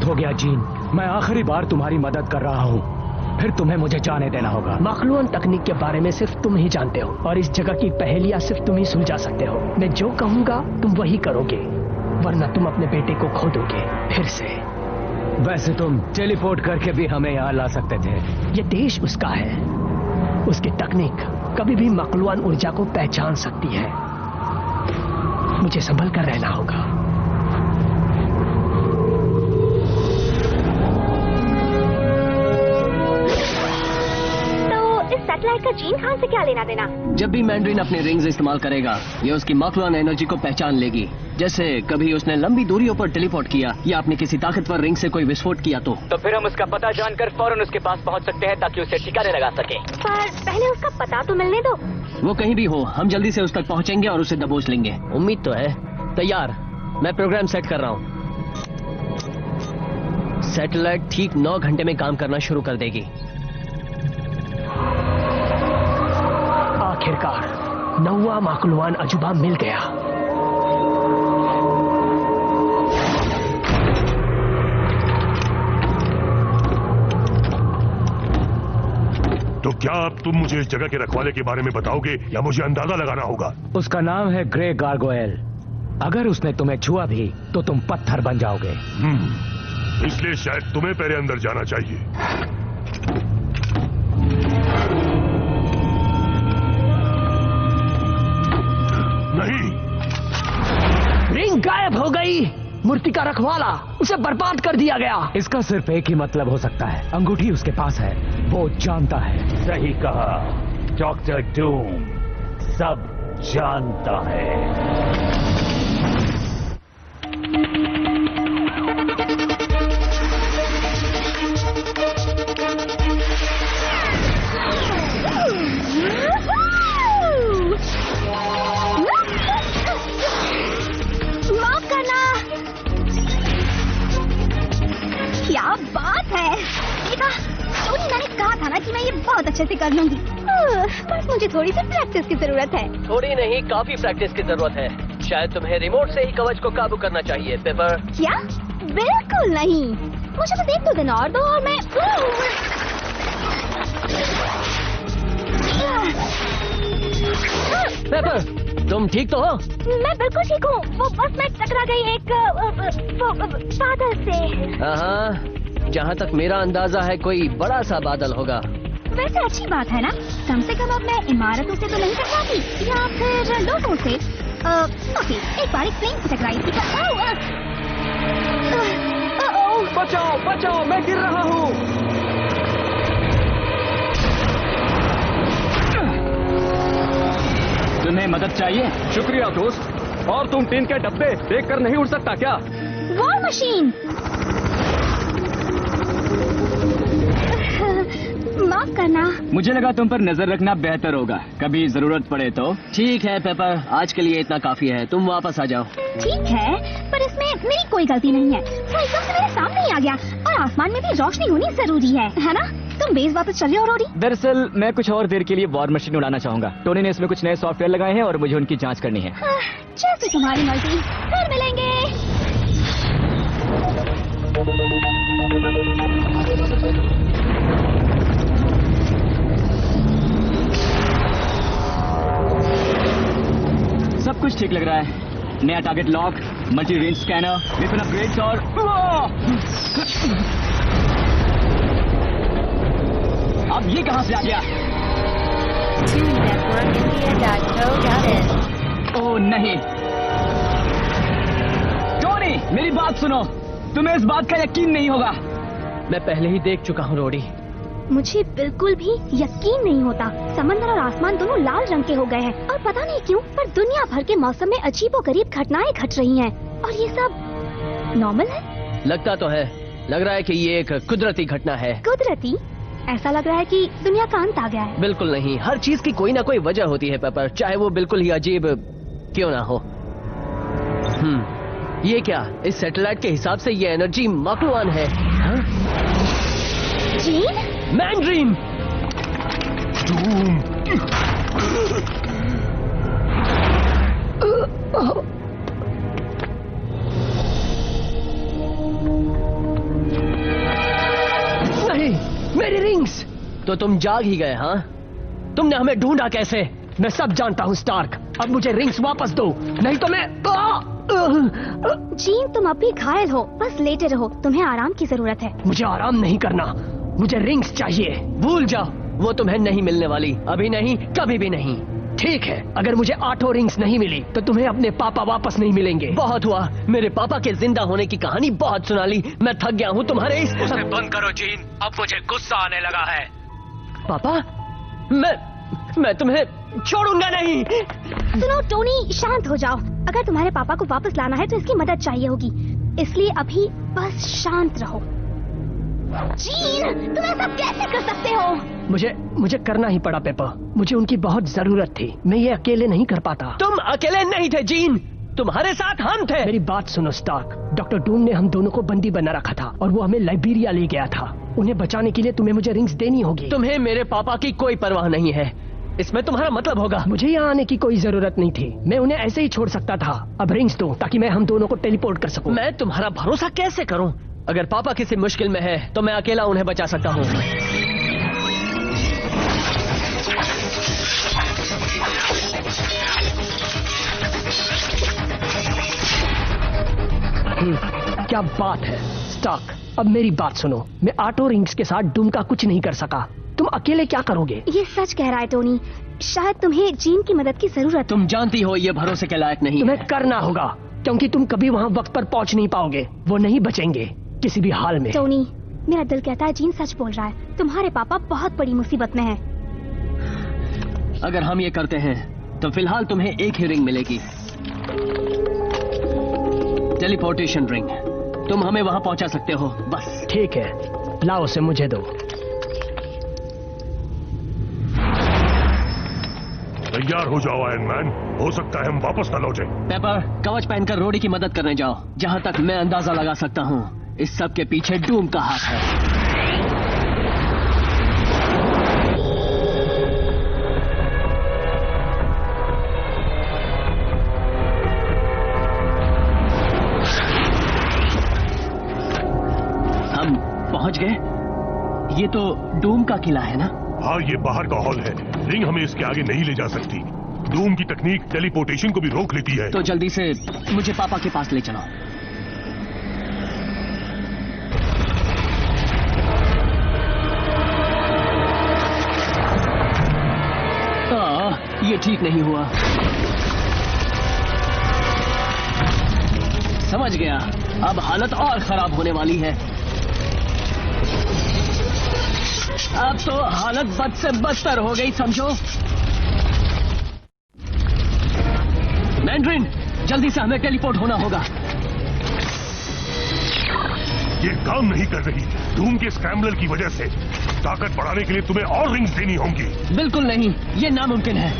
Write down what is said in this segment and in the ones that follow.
हो गया जीन, मैं आखिरी बार तुम्हारी मदद कर रहा हूँ, फिर तुम्हें मुझे जाने देना होगा। मखलून तकनीक के बारे में सिर्फ तुम ही जानते हो और इस जगह की पहेलियां सिर्फ तुम ही सुलझा सकते हो। मैं जो कहूँगा तुम वही करोगे, वरना तुम अपने बेटे को खो दोगे फिर से। वैसे तुम टेलीपोर्ट करके भी हमें यहाँ ला सकते थे। ये देश उसका है, उसकी तकनीक कभी भी मखलून ऊर्जा को पहचान सकती है। मुझे संभल कर रहना होगा। सैटेलाइट का जीन खान से क्या लेना देना? जब भी मैंड्रीन अपनी रिंग्स इस्तेमाल करेगा, ये उसकी मखलून एनर्जी को पहचान लेगी। जैसे कभी उसने लंबी दूरियों पर टेलीपोर्ट किया या अपनी किसी ताकतवर रिंग से कोई विस्फोट किया तो फिर हम उसका पता जानकर फौरन उसके पास पहुंच सकते हैं ताकि उसे ठिकाने लगा सके। पर पहले उसका पता तो मिलने दो। वो कहीं भी हो, हम जल्दी से उस तक पहुंचेंगे और उसे दबोच लेंगे। उम्मीद तो है। तैयार, मैं प्रोग्राम सेट कर रहा हूँ। सैटेलाइट ठीक 9 घंटे में काम करना शुरू कर देगी। आखिरकार 9वां मखलून अजूबा मिल गया। तो क्या अब तुम मुझे इस जगह के रखवाले के बारे में बताओगे या मुझे अंदाजा लगाना होगा? उसका नाम है ग्रे गार्गोएल। अगर उसने तुम्हें छुआ भी तो तुम पत्थर बन जाओगे। इसलिए शायद तुम्हें पहले अंदर जाना चाहिए। नहीं, रिंग गायब हो गई। मूर्ति का रखवाला, उसे बर्बाद कर दिया गया। इसका सिर्फ एक ही मतलब हो सकता है, अंगूठी उसके पास है, वो जानता है। सही कहा डॉक्टर डूम, सब जानता है। क्या बात है, देखा, मैंने कहा था ना कि मैं ये बहुत अच्छे से कर लूंगी। बस मुझे थोड़ी सी प्रैक्टिस की जरूरत है। थोड़ी नहीं, काफी प्रैक्टिस की जरूरत है। शायद तुम्हें रिमोट से ही कवच को काबू करना चाहिए। पेपर? क्या? बिल्कुल नहीं, मुझे बस 1-2 दिन और दो और मैं पेपर, तुम ठीक तो हो? मैं बिल्कुल ठीक हूँ। वो बस मैं टकरा गई एक बादल से। हाँ, जहाँ तक मेरा अंदाजा है कोई बड़ा सा बादल होगा। वैसे अच्छी बात है ना, कम से कम अब मैं इमारतों से तो नहीं टकराती या फिर लोगों से। ओके, एक बार एक प्लेन से टकराई थी। बचाओ बचाओ, मैं गिर रहा हूँ। तुम्हें मदद चाहिए? शुक्रिया दोस्त। और तुम टीन के डब्बे देखकर नहीं उड़ सकता क्या? वॉर मशीन, माफ करना। मुझे लगा तुम पर नजर रखना बेहतर होगा, कभी जरूरत पड़े तो। ठीक है पेपर, आज के लिए इतना काफी है, तुम वापस आ जाओ। ठीक है, पर इसमें मेरी कोई गलती नहीं है। वो एकदम से मेरे सामने ही आ गया और आसमान में भी रोशनी होनी जरूरी है ना? तुम बेस वापस चले हो रोडी। दरअसल मैं कुछ और देर के लिए वॉर मशीन उड़ाना चाहूंगा। टोनी ने इसमें कुछ नए सॉफ्टवेयर लगाए हैं और मुझे उनकी जांच करनी है। जैसे तुम्हारी मर्जी, फिर मिलेंगे। सब कुछ ठीक लग रहा है। नया target lock, multi range scanner, weapon upgrades और अब ये कहां से आ गया? ओह नहीं, टोनी मेरी बात सुनो, तुम्हें इस बात का यकीन नहीं होगा। मैं पहले ही देख चुका हूँ रोडी। मुझे बिल्कुल भी यकीन नहीं होता। समंदर और आसमान दोनों लाल रंग के हो गए हैं और पता नहीं क्यों, पर दुनिया भर के मौसम में अजीबोगरीब घटनाएं घट रही हैं और ये सब नॉर्मल है। लगता तो है, लग रहा है कि ये एक कुदरती घटना है। कुदरती? ऐसा लग रहा है कि दुनिया का अंत आ गया है। बिल्कुल नहीं, हर चीज की कोई ना कोई वजह होती है पेपर, चाहे वो बिल्कुल ही अजीब क्यों ना हो। ये क्या, इस सैटेलाइट के हिसाब से ये एनर्जी मखलून है। जीन? मैंड्रीन! तो तुम जाग ही गए, हाँ? तुमने हमें ढूंढा कैसे? मैं सब जानता हूँ स्टार्क। अब मुझे रिंग्स वापस दो, नहीं तो मैं जीन, तुम अब भी घायल हो, बस लेटे रहो, तुम्हें आराम की जरूरत है। मुझे आराम नहीं करना, मुझे रिंग्स चाहिए। भूल जाओ, वो तुम्हें नहीं मिलने वाली, अभी नहीं, कभी भी नहीं। ठीक है, अगर मुझे 8 रिंग्स नहीं मिली तो तुम्हें अपने पापा वापस नहीं मिलेंगे। बहुत हुआ, मेरे पापा के जिंदा होने की कहानी बहुत सुना ली। मैं थक गया हूँ तुम्हारे इस। उसे बंद करो जीन, अब मुझे गुस्सा आने लगा है। पापा, मैं तुम्हें छोड़ूंगा नहीं। सुनो टोनी, शांत हो जाओ। अगर तुम्हारे पापा को वापस लाना है तो इसकी मदद चाहिए होगी, इसलिए अभी बस शांत रहो। जीन, तुम ऐसा कैसे कर सकते हो? मुझे करना ही पड़ा पेपर, मुझे उनकी बहुत जरूरत थी, मैं ये अकेले नहीं कर पाता। तुम अकेले नहीं थे जीन, तुम्हारे साथ हम थे। मेरी बात सुनो स्टार्क, डॉक्टर डूम ने हम दोनों को बंदी बना रखा था और वो हमें लाइबेरिया ले गया था। उन्हें बचाने के लिए तुम्हें मुझे रिंग्स देनी होगी। तुम्हें मेरे पापा की कोई परवाह नहीं है, इसमें तुम्हारा मतलब होगा। मुझे यहाँ आने की कोई जरूरत नहीं थी, मैं उन्हें ऐसे ही छोड़ सकता था। अब रिंग्स दो ताकि मैं हम दोनों को टेलीपोर्ट कर सकूं। मैं तुम्हारा भरोसा कैसे करूं? अगर पापा किसी मुश्किल में है तो मैं अकेला उन्हें बचा सकता हूँ। क्या बात है स्टार्क, अब मेरी बात सुनो। मैं 8 रिंग्स के साथ डूम का कुछ नहीं कर सका, तुम अकेले क्या करोगे? ये सच कह रहा है टोनी, शायद तुम्हें जीन की मदद की जरूरत। तुम जानती हो ये भरोसे के लायक नहीं। तुम्हें करना होगा, क्योंकि तुम कभी वहाँ वक्त पर पहुँच नहीं पाओगे। वो नहीं बचेंगे किसी भी हाल में। टोनी, मेरा दिल कहता है जीन सच बोल रहा है, तुम्हारे पापा बहुत बड़ी मुसीबत में हैं। अगर हम ये करते हैं तो फिलहाल तुम्हें एक ही रिंग मिलेगी, टेलीपोर्टेशन रिंग। तुम हमें वहां पहुंचा सकते हो, बस। ठीक है, लाओ उसे मुझे दो। तैयार हो जाओ आयरन मैन, हो सकता है हम वापस न लौटें। पेपर, कवच पहनकर रोडी की मदद करने जाओ। जहां तक मैं अंदाजा लगा सकता हूं, इस सब के पीछे डूम का हाथ है। हम पहुंच गए। ये तो डूम का किला है ना? हाँ, ये बाहर का हॉल है। रिंग हमें इसके आगे नहीं ले जा सकती। डूम की तकनीक टेलीपोर्टेशन को भी रोक लेती है। तो जल्दी से मुझे पापा के पास ले चलो। ये ठीक नहीं हुआ। समझ गया, अब हालत और खराब होने वाली है। अब तो हालत बद से बदतर हो गई, समझो। मैंड्रिन, जल्दी से हमें टेलीपोर्ट होना होगा। ये काम नहीं कर रही। डूम के स्क्रैम्बलर की वजह से ताकत बढ़ाने के लिए तुम्हें और रिंग्स देनी होंगी। बिल्कुल नहीं, ये नामुमकिन है।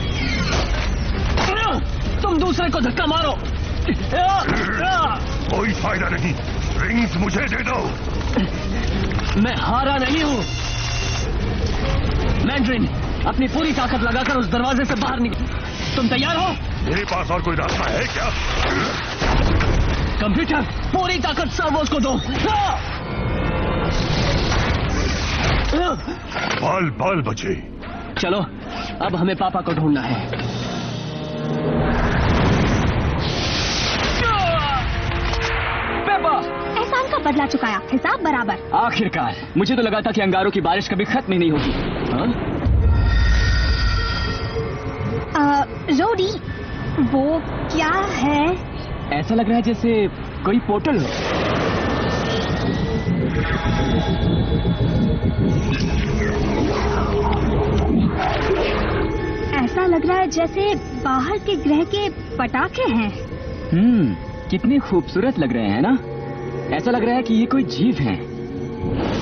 तुम दूसरे को धक्का मारो। कोई फायदा नहीं, रिंग्स मुझे दे दो। मैं हारा नहीं हूं। मैंड्रिन, अपनी पूरी ताकत लगाकर उस दरवाजे से बाहर निकल। तुम तैयार हो? मेरे पास और कोई रास्ता है क्या? कंप्यूटर, पूरी ताकत सर्वोस को दो। बाल बाल बचे। चलो, अब हमें पापा को ढूंढना है। एहसान का बदला चुकाया, हिसाब बराबर। आखिरकार, मुझे तो लगा था कि अंगारों की बारिश कभी खत्म ही नहीं होगी। रोडी, वो क्या है? ऐसा लग रहा है जैसे कोई पोर्टल हो। ऐसा लग रहा है जैसे बाहर के ग्रह के पटाखे हैं। कितने खूबसूरत लग रहे हैं ना? ऐसा लग रहा है कि ये कोई जीव है।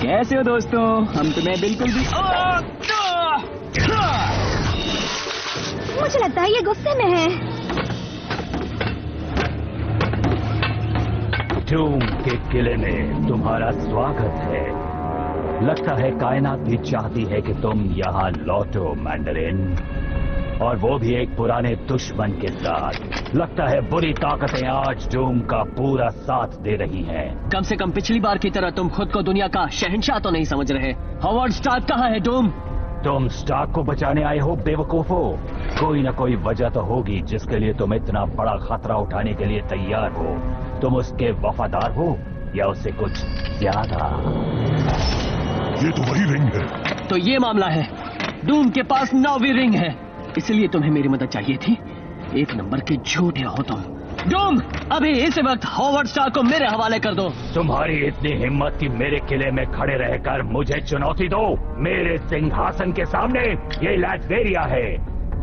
कैसे हो दोस्तों? हम तुम्हें बिल्कुल भी। मुझे लगता है ये गुस्से में है। डूम के किले में तुम्हारा स्वागत है। लगता है कायनात भी चाहती है कि तुम यहाँ लौटो मैंडरिन, और वो भी एक पुराने दुश्मन के साथ। लगता है बुरी ताकतें आज डूम का पूरा साथ दे रही हैं। कम से कम पिछली बार की तरह तुम खुद को दुनिया का शहंशाह तो नहीं समझ रहे। हॉवर्ड स्टार्क कहाँ है डूम? तुम स्टार्क को बचाने आए हो बेवकूफो। कोई ना कोई वजह तो होगी जिसके लिए तुम इतना बड़ा खतरा उठाने के लिए तैयार हो। तुम उसके वफादार हो या उससे कुछ ज्यादा? ये तो वही रिंग है। तो ये मामला है, डूम के पास 9वीं रिंग है, इसलिए तुम्हें मेरी मदद चाहिए थी। एक नंबर के झूठे हो तुम। डूम, अभी इस वक्त हॉवर्ड स्टार्क को मेरे हवाले कर दो। तुम्हारी इतनी हिम्मत कि मेरे किले में खड़े रहकर मुझे चुनौती दो। मेरे सिंहासन के सामने ये लैटवेरिया है,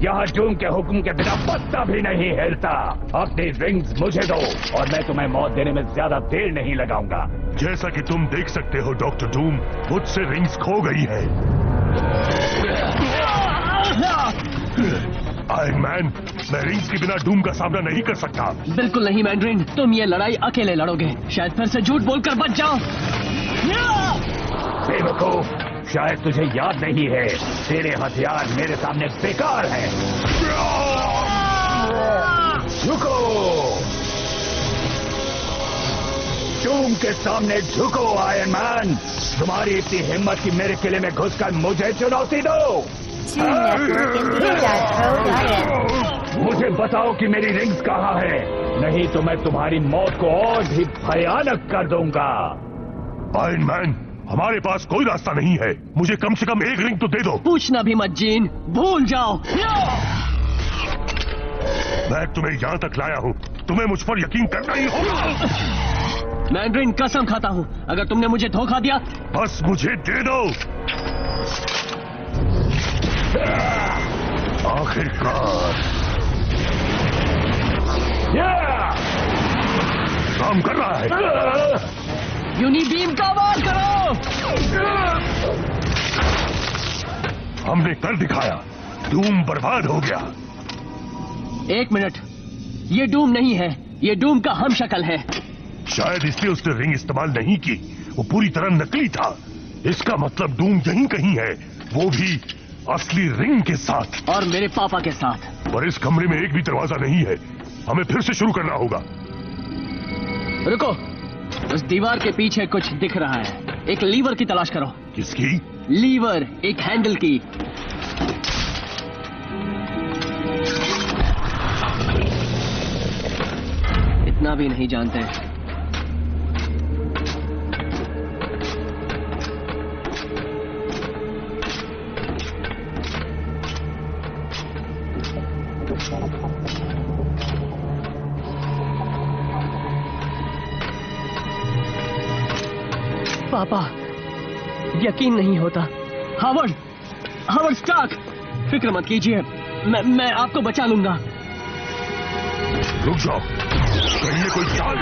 यहाँ डूम के हुक्म के बिना पत्ता भी नहीं हिलता। अपनी रिंग्स मुझे दो और मैं तुम्हें मौत देने में ज्यादा देर नहीं लगाऊंगा। जैसा कि तुम देख सकते हो डॉक्टर डूम, मुझसे रिंग्स खो गई है। आयरन मैन, मैं रिंग्स के बिना डूम का सामना नहीं कर सकता। बिल्कुल नहीं मैंड्रिन, तुम ये लड़ाई अकेले लड़ोगे। शायद फिर से झूठ बोलकर बच जाओ। बेवकूफ, शायद तुझे याद नहीं है, तेरे हथियार मेरे सामने बेकार हैं। झुको, डूम के सामने झुको आयरन मैन। तुम्हारी इतनी हिम्मत कि मेरे किले में घुसकर मुझे चुनौती दो। मुझे बताओ कि मेरी रिंग्स कहाँ है, नहीं तो मैं तुम्हारी मौत को और भी भयानक कर दूंगा। आयरन मैन, हमारे पास कोई रास्ता नहीं है, मुझे कम से कम एक रिंग तो दे दो। पूछना भी मत जीन, भूल जाओ। मैं तुम्हें यहाँ तक लाया हूँ, तुम्हें मुझ पर यकीन करना ही होगा। मैंड्रिन, कसम खाता हूँ, अगर तुमने मुझे धोखा दिया। बस मुझे दे दो। आखिरकार काम कर रहा है। यूनिबीम का वार करो। हमने कर दिखाया, डूम बर्बाद हो गया। एक मिनट, ये डूम नहीं है, ये डूम का हम शक्ल है। शायद इसलिए उसने रिंग इस्तेमाल नहीं की, वो पूरी तरह नकली था। इसका मतलब डूम यहीं कहीं है, वो भी असली रिंग के साथ। और मेरे पापा के साथ। पर इस कमरे में एक भी दरवाजा नहीं है, हमें फिर से शुरू करना होगा। रुको, उस दीवार के पीछे कुछ दिख रहा है। एक लीवर की तलाश करो। किसकी? लीवर, एक हैंडल की। इतना भी नहीं जानते। पापा, यकीन नहीं होता। हावर्ड स्टार्क, फिक्र मत कीजिए, मैं आपको बचा लूंगा। रुक जाओ, कहीं कोई चाल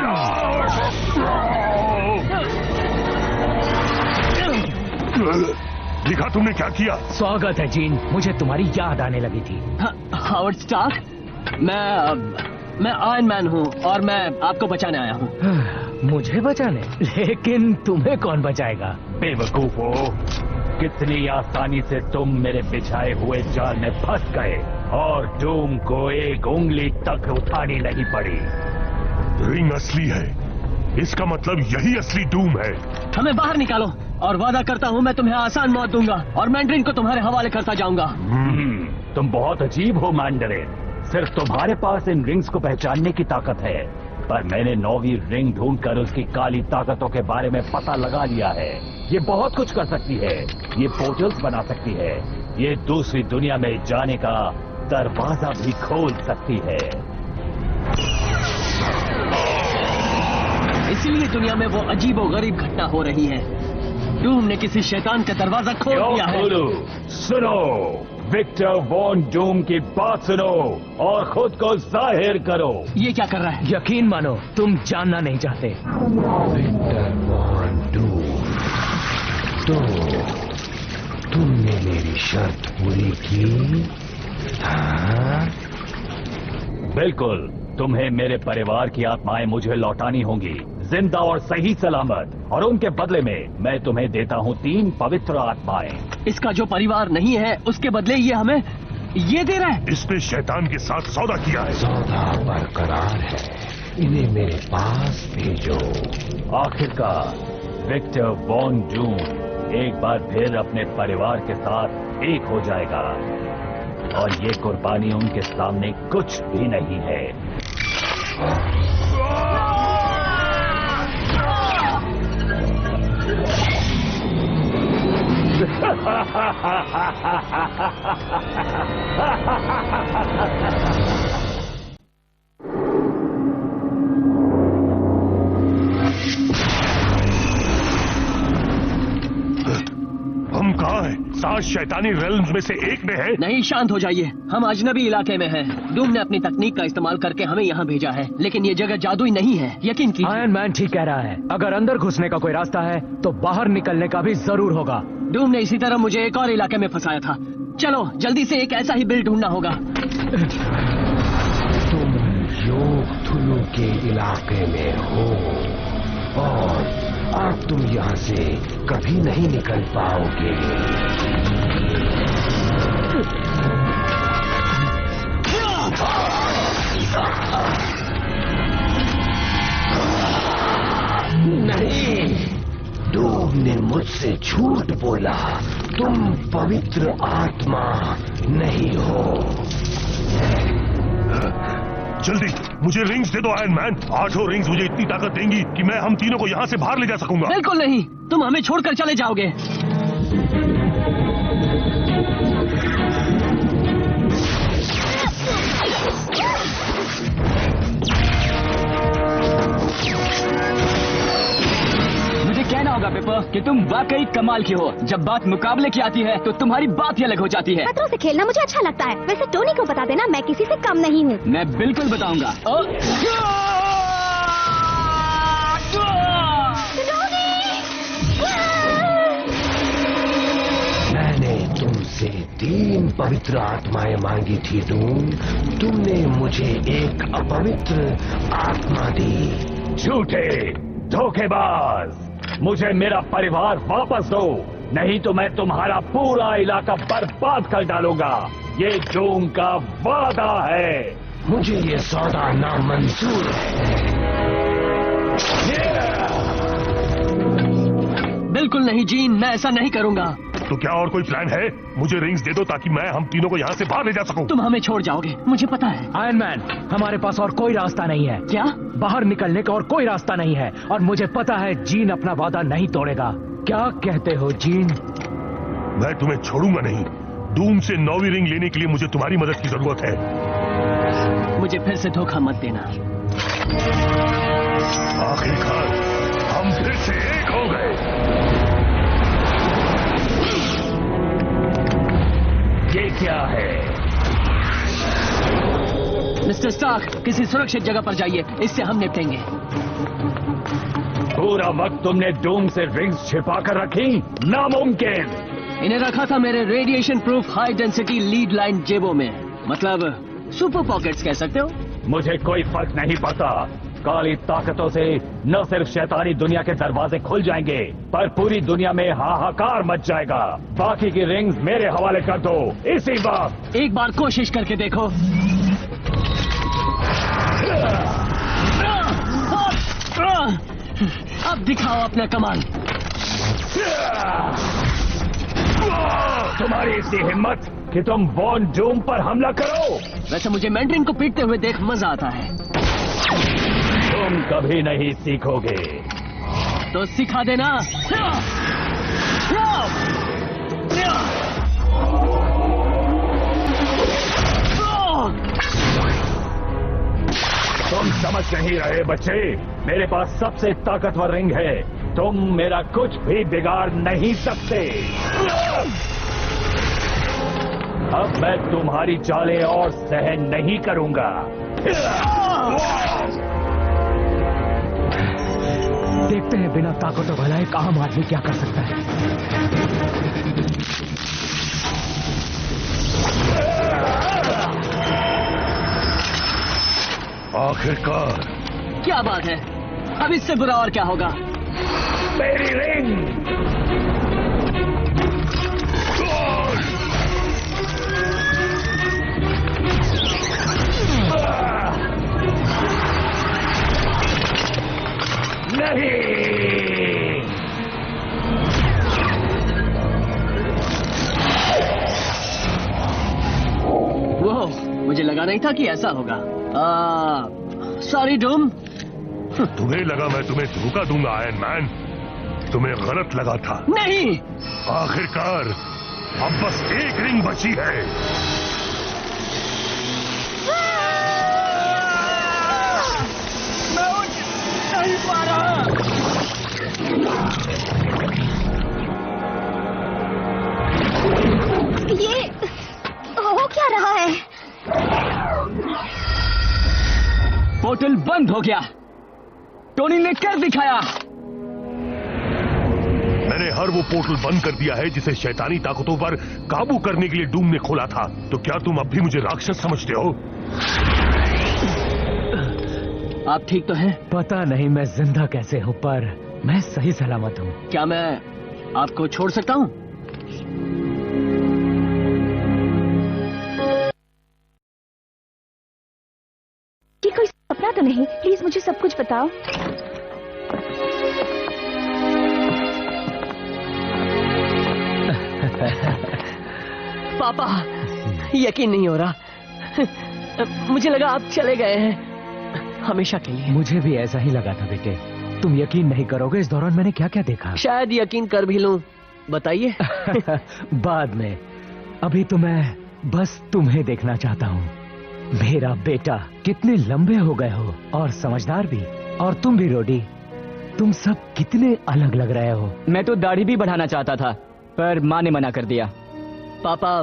दिखा तुमने क्या किया? स्वागत है जीन, मुझे तुम्हारी याद आने लगी थी। हावर्ड स्टार्क, मैं आयरन मैन हूँ और मैं आपको बचाने आया हूँ। मुझे बचाने? लेकिन तुम्हें कौन बचाएगा? बेवकूफो, कितनी आसानी से तुम मेरे बिछाए हुए जाल में फंस गए और डूम को एक उंगली तक उठानी नहीं पड़ी। रिंग असली है, इसका मतलब यही असली डूम है। हमें बाहर निकालो और वादा करता हूँ मैं तुम्हें आसान मौत दूंगा और मैंड्रिन को तुम्हारे हवाले करता जाऊंगा। तुम बहुत अजीब हो मैंड्रिन, सिर्फ तुम्हारे पास इन रिंग्स को पहचानने की ताकत है, पर मैंने 9वीं रिंग ढूंढकर उसकी काली ताकतों के बारे में पता लगा लिया है। ये बहुत कुछ कर सकती है, ये पोर्टल्स बना सकती है, ये दूसरी दुनिया में जाने का दरवाजा भी खोल सकती है। इसीलिए दुनिया में वो अजीबोगरीब घटना हो रही है। डूम ने किसी शैतान का दरवाजा खोल दिया है। सुनो, विक्टर वॉन डूम की बात सुनो और खुद को जाहिर करो। ये क्या कर रहा है? यकीन मानो, तुम जानना नहीं चाहते। विक्टर वॉन डूम, तो तुमने मेरी शर्त पूरी की? हाँ? बिल्कुल, तुम्हें मेरे परिवार की आत्माएं मुझे लौटानी होंगी, जिंदा और सही सलामत, और उनके बदले में मैं तुम्हें देता हूँ 3 पवित्र आत्माएं। इसका जो परिवार नहीं है उसके बदले ये हमें ये दे रहा है। इसने शैतान के साथ सौदा किया है। सौदा बरकरार है, इन्हें मेरे पास भेजो। आखिरकार विक्टर वॉन डूम एक बार फिर अपने परिवार के साथ एक हो जाएगा और ये कुर्बानी उनके सामने कुछ भी नहीं है। हम कहाँ हैं? 7 शैतानी रेल्म्स में से एक में है। नहीं, शांत हो जाइए। हम अजनबी इलाके में हैं। डूम ने अपनी तकनीक का इस्तेमाल करके हमें यहाँ भेजा है, लेकिन ये जगह जादुई नहीं है, यकीन कीजिए। आयरन मैन ठीक कह रहा है। अगर अंदर घुसने का कोई रास्ता है तो बाहर निकलने का भी जरूर होगा। डूम ने इसी तरह मुझे एक और इलाके में फंसाया था। चलो जल्दी से एक ऐसा ही बिल ढूंढना होगा। तुम योगथुलु के इलाके में हो और अब तुम यहाँ से कभी नहीं निकल पाओगे। नहीं, डूब ने मुझसे झूठ बोला। तुम पवित्र आत्मा नहीं हो। जल्दी मुझे रिंग्स दे दो आयरन मैन। 8 रिंग्स मुझे इतनी ताकत देंगी कि मैं हम तीनों को यहाँ से बाहर ले जा सकूंगा। बिल्कुल नहीं, तुम हमें छोड़कर चले जाओगे। मुझे कहना होगा पेपर कि तुम वाकई कमाल की हो। जब बात मुकाबले की आती है तो तुम्हारी बात ही अलग हो जाती है। खतरों से खेलना मुझे अच्छा लगता है। वैसे टोनी को बता देना मैं किसी से कम नहीं हूँ। मैं बिल्कुल बताऊंगा। मैंने तुमसे 3 पवित्र आत्माएं मांगी थी डूम। तुमने मुझे एक अपवित्र आत्मा दी। झूठे, धोखेबाज, मुझे मेरा परिवार वापस दो, नहीं तो मैं तुम्हारा पूरा इलाका बर्बाद कर डालूंगा। ये डूम का वादा है। मुझे ये सौदा नामंजूर है। बिल्कुल नहीं जीन, मैं ऐसा नहीं करूंगा। तो क्या और कोई प्लान है? मुझे रिंग्स दे दो ताकि मैं हम तीनों को यहाँ से बाहर ले जा सकूं। तुम हमें छोड़ जाओगे, मुझे पता है। आयरन मैन, हमारे पास और कोई रास्ता नहीं है। क्या? बाहर निकलने का और कोई रास्ता नहीं है, और मुझे पता है जीन अपना वादा नहीं तोड़ेगा। क्या कहते हो जीन? मैं तुम्हें छोड़ूंगा नहीं। डूम से 9वीं रिंग लेने के लिए मुझे तुम्हारी मदद की जरूरत है। मुझे फिर से धोखा मत देना। आखिरकार हम फिर से एक हो गए। ये क्या है? मिस्टर स्टार्क, किसी सुरक्षित जगह पर जाइए, इससे हम निपटेंगे। पूरा वक्त तुमने डूम से रिंग्स छिपा कर रखी? नामुमकिन। इन्हें रखा था मेरे radiation proof high density lead line जेबों में, मतलब सुपर पॉकेट्स कह सकते हो। मुझे कोई फर्क नहीं पड़ता। काली ताकतों से न सिर्फ शैतानी दुनिया के दरवाजे खुल जाएंगे, पर पूरी दुनिया में हाहाकार मच जाएगा। बाकी की रिंग्स मेरे हवाले कर दो इसी वक्त। एक बार कोशिश करके देखो। अब दिखाओ अपना कमाल। तुम्हारी इतनी हिम्मत कि तुम वॉन डूम पर हमला करो। वैसे मुझे मैंड्रिन को पीटते हुए देख मजा आता है। तुम कभी नहीं सीखोगे। तो सिखा देना। तुम समझ नहीं रहे बच्चे, मेरे पास सबसे ताकतवर रिंग है। तुम मेरा कुछ भी बिगाड़ नहीं सकते। अब मैं तुम्हारी चालें और सहन नहीं करूंगा। देखते हैं बिना ताकतों भला एक आम आदमी क्या कर सकता है। आखिरकार। क्या बात है, अब इससे बुरा और क्या होगा। मेरी रिंग। नहीं। लगा नहीं था कि ऐसा होगा। सॉरी डूम। तुम्हें लगा मैं तुम्हें धोखा दूंगा आयरन मैन? तुम्हें गलत लगा था। नहीं। आखिरकार अब बस एक रिंग बची है। मैं उठ नहीं पा रहा। ये हो क्या रहा है? पोर्टल बंद हो गया। टोनी ने कर दिखाया। मैंने हर वो पोर्टल बंद कर दिया है जिसे शैतानी ताकतों पर काबू करने के लिए डूम ने खोला था। तो क्या तुम अब भी मुझे राक्षस समझते हो? आप ठीक तो हैं? पता नहीं मैं जिंदा कैसे हूँ, पर मैं सही सलामत हूँ। क्या मैं आपको छोड़ सकता हूँ? ये कोई सपना तो नहीं? प्लीज मुझे सब कुछ बताओ। पापा, यकीन नहीं हो रहा। मुझे लगा आप चले गए हैं हमेशा के लिए। मुझे भी ऐसा ही लगा था बेटे। तुम यकीन नहीं करोगे इस दौरान मैंने क्या क्या देखा। शायद यकीन कर भी लूं। बताइए। बाद में। अभी तो मैं बस तुम्हें देखना चाहता हूँ। मेरा बेटा, कितने लंबे हो गए हो और समझदार भी। और तुम भी रोडी, तुम सब कितने अलग लग रहे हो। मैं तो दाढ़ी भी बढ़ाना चाहता था, पर माँ ने मना कर दिया। पापा,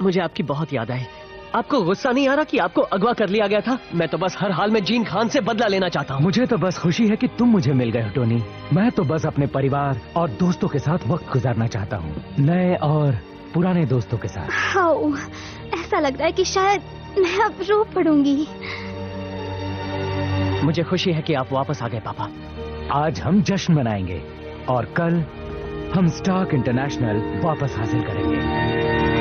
मुझे आपकी बहुत याद आई। आपको गुस्सा नहीं आ रहा कि आपको अगवा कर लिया गया था? मैं तो बस हर हाल में जीन खान से बदला लेना चाहता हूँ। मुझे तो बस खुशी है कि तुम मुझे मिल गए हो टोनी। मैं तो बस अपने परिवार और दोस्तों के साथ वक्त गुजारना चाहता हूँ, नए और पुराने दोस्तों के साथ। हाउ, ऐसा लग रहा है कि शायद मैं अब रो पड़ूंगी। मुझे खुशी है कि आप वापस आ गए पापा। आज हम जश्न मनाएंगे और कल हम स्टार्क इंटरनेशनल वापस हासिल करेंगे।